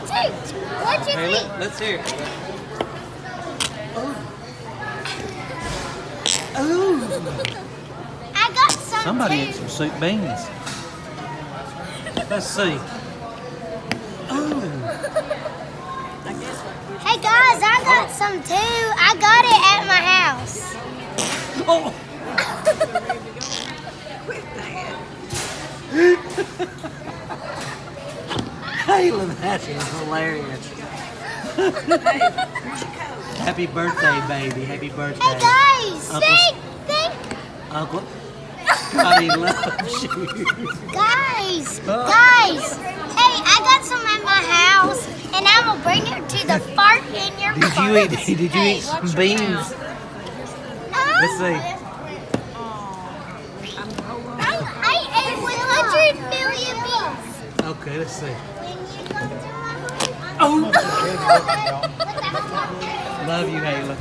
taste? What'd you think? Let's hear it. Oh. I got some Somebody too. ate some soup beans. Let's see. Oh. Hey guys, I got some too. I got it at my house. Oh. Hayla, that is hilarious. Happy birthday, baby. Happy birthday. Hey guys, Uncle, think. Uncle, God, he loves you. Guys. Hey, I got some at my house, and I'm gonna bring it to the fart in your Did you eat some beans? No. Let's see. I ate 100 million beans. Okay, let's see. Oh. Love you, Hayla.